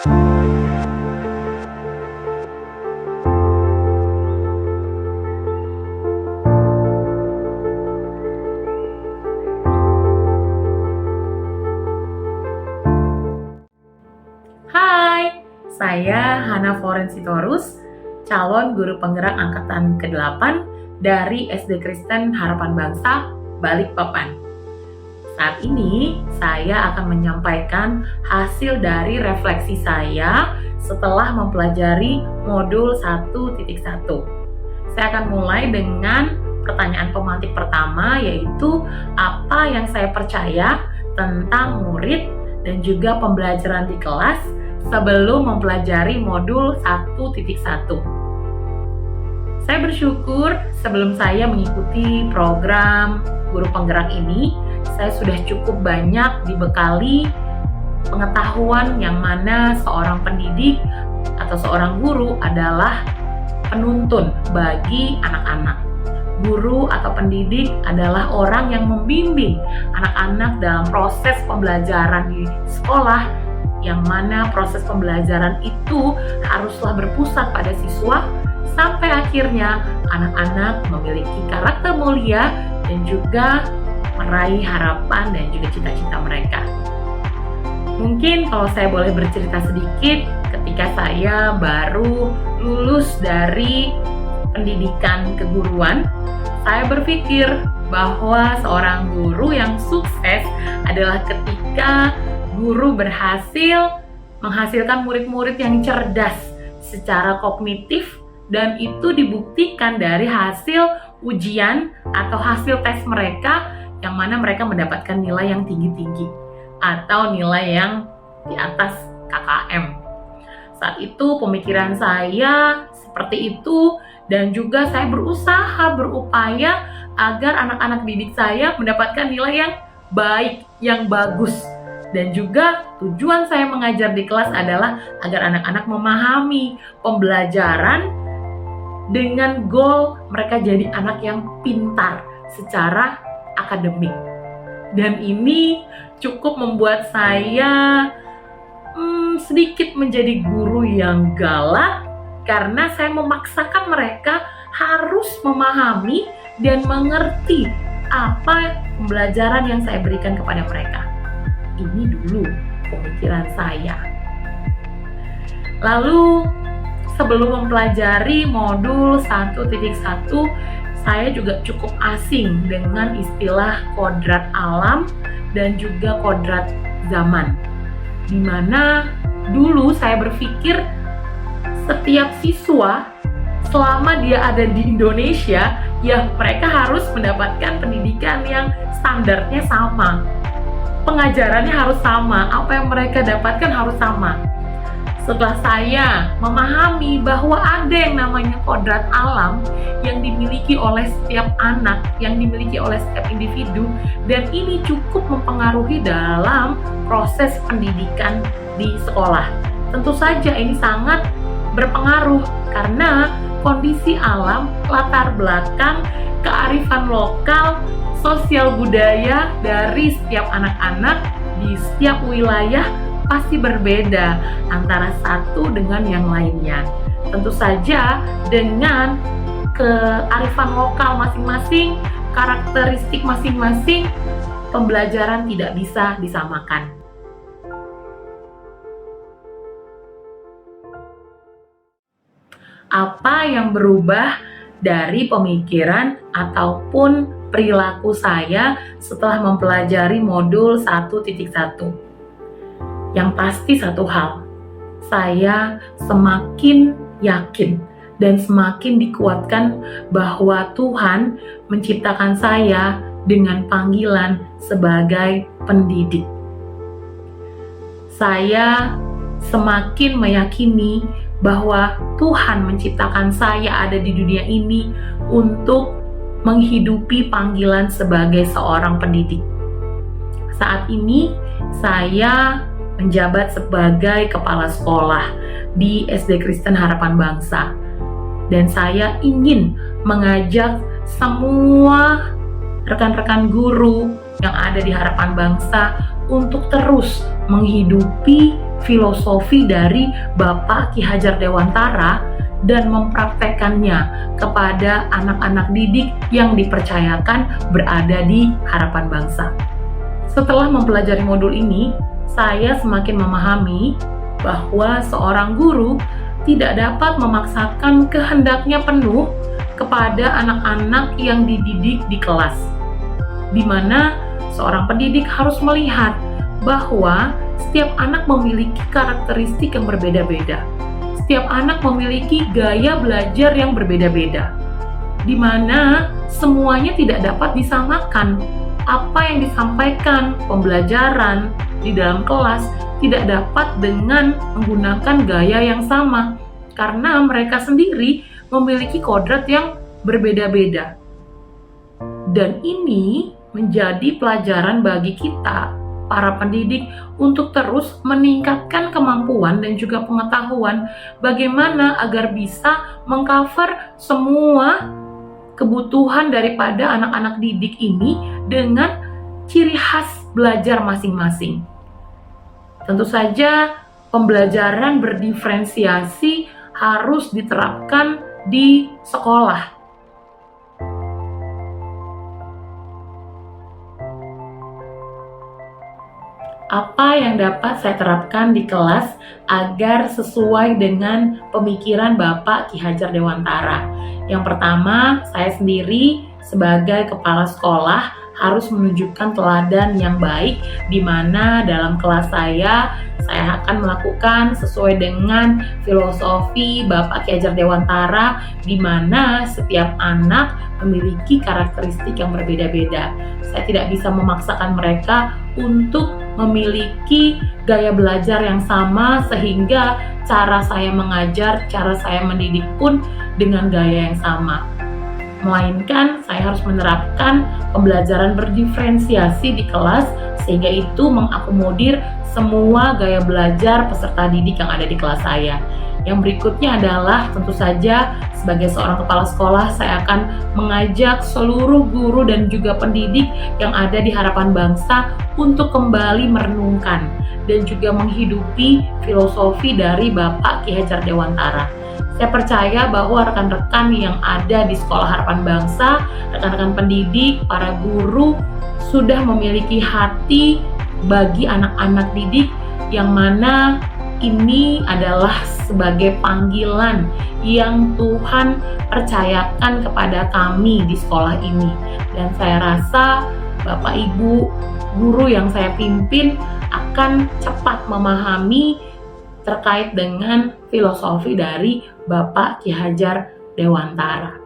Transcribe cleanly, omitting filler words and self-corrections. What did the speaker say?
Hai, saya Hana Florensitorus, calon guru penggerak angkatan ke-8 dari SD Kristen Harapan Bangsa, Balikpapan. Saat ini, saya akan menyampaikan hasil dari refleksi saya setelah mempelajari modul 1.1. Saya akan mulai dengan pertanyaan pemantik pertama, yaitu apa yang saya percaya tentang murid dan juga pembelajaran di kelas sebelum mempelajari modul 1.1. Saya bersyukur sebelum saya mengikuti program guru penggerak ini, saya sudah cukup banyak dibekali pengetahuan yang mana seorang pendidik atau seorang guru adalah penuntun bagi anak-anak. Guru atau pendidik adalah orang yang membimbing anak-anak dalam proses pembelajaran di sekolah, yang mana proses pembelajaran itu haruslah berpusat pada siswa sampai akhirnya anak-anak memiliki karakter mulia dan juga meraih harapan dan juga cita-cita mereka. Mungkin kalau saya boleh bercerita sedikit, ketika saya baru lulus dari pendidikan keguruan, saya berpikir bahwa seorang guru yang sukses adalah ketika guru berhasil menghasilkan murid-murid yang cerdas secara kognitif, dan itu dibuktikan dari hasil ujian atau hasil tes mereka, yang mana mereka mendapatkan nilai yang tinggi-tinggi atau nilai yang di atas KKM. Saat itu pemikiran saya seperti itu, dan juga saya berupaya agar anak-anak didik saya mendapatkan nilai yang baik, yang bagus. Dan juga tujuan saya mengajar di kelas adalah agar anak-anak memahami pembelajaran dengan goal mereka jadi anak yang pintar secara akademik. Dan ini cukup membuat saya sedikit menjadi guru yang galak, karena saya memaksakan mereka harus memahami dan mengerti apa pembelajaran yang saya berikan kepada mereka. Ini dulu pemikiran saya. Lalu sebelum mempelajari modul 1.1, saya juga cukup asing dengan istilah kodrat alam dan juga kodrat zaman. Di mana dulu saya berpikir setiap siswa selama dia ada di Indonesia, ya mereka harus mendapatkan pendidikan yang standarnya sama. Pengajarannya harus sama, apa yang mereka dapatkan harus sama. Setelah saya memahami bahwa ada yang namanya kodrat alam yang dimiliki oleh setiap anak, yang dimiliki oleh setiap individu, dan ini cukup mempengaruhi dalam proses pendidikan di sekolah. Tentu saja ini sangat berpengaruh karena kondisi alam, latar belakang, kearifan lokal, sosial budaya dari setiap anak-anak di setiap wilayah pasti berbeda antara satu dengan yang lainnya. Tentu saja dengan kearifan lokal masing-masing, karakteristik masing-masing, pembelajaran tidak bisa disamakan. Apa yang berubah dari pemikiran ataupun perilaku saya setelah mempelajari modul 1.1? Yang pasti satu hal, saya semakin yakin dan semakin dikuatkan bahwa Tuhan menciptakan saya dengan panggilan sebagai pendidik. Saya semakin meyakini bahwa Tuhan menciptakan saya ada di dunia ini untuk menghidupi panggilan sebagai seorang pendidik. Saat ini saya menjabat sebagai kepala sekolah di SD Kristen Harapan Bangsa, dan saya ingin mengajak semua rekan-rekan guru yang ada di Harapan Bangsa untuk terus menghidupi filosofi dari Bapak Ki Hajar Dewantara dan mempraktekannya kepada anak-anak didik yang dipercayakan berada di Harapan Bangsa. Setelah mempelajari modul ini, saya semakin memahami bahwa seorang guru tidak dapat memaksakan kehendaknya penuh kepada anak-anak yang dididik di kelas, di mana seorang pendidik harus melihat bahwa setiap anak memiliki karakteristik yang berbeda-beda. Setiap anak memiliki gaya belajar yang berbeda-beda, di mana semuanya tidak dapat disamakan. Apa yang disampaikan pembelajaran di dalam kelas tidak dapat dengan menggunakan gaya yang sama, karena mereka sendiri memiliki kodrat yang berbeda-beda. Dan ini menjadi pelajaran bagi kita, para pendidik, untuk terus meningkatkan kemampuan dan juga pengetahuan bagaimana agar bisa mengcover semua kebutuhan daripada anak-anak didik ini dengan ciri khas belajar masing-masing. Tentu saja pembelajaran berdiferensiasi harus diterapkan di sekolah. Apa yang dapat saya terapkan di kelas agar sesuai dengan pemikiran Bapak Ki Hajar Dewantara? Yang pertama, saya sendiri sebagai kepala sekolah harus menunjukkan teladan yang baik, di mana dalam kelas saya akan melakukan sesuai dengan filosofi Bapak Ki Hajar Dewantara, di mana setiap anak memiliki karakteristik yang berbeda-beda. Saya tidak bisa memaksakan mereka untuk memiliki gaya belajar yang sama, sehingga cara saya mengajar, cara saya mendidik pun dengan gaya yang sama. Melainkan saya harus menerapkan pembelajaran berdiferensiasi di kelas, sehingga itu mengakomodir semua gaya belajar peserta didik yang ada di kelas saya. Yang berikutnya adalah tentu saja sebagai seorang kepala sekolah, saya akan mengajak seluruh guru dan juga pendidik yang ada di Harapan Bangsa untuk kembali merenungkan dan juga menghidupi filosofi dari Bapak Ki Hajar Dewantara. Saya percaya bahwa rekan-rekan yang ada di Sekolah Harapan Bangsa, rekan-rekan pendidik, para guru sudah memiliki hati bagi anak-anak didik, yang mana ini adalah sebagai panggilan yang Tuhan percayakan kepada kami di sekolah ini. Dan saya rasa Bapak Ibu guru yang saya pimpin akan cepat memahami terkait dengan filosofi dari Bapak Ki Hajar Dewantara.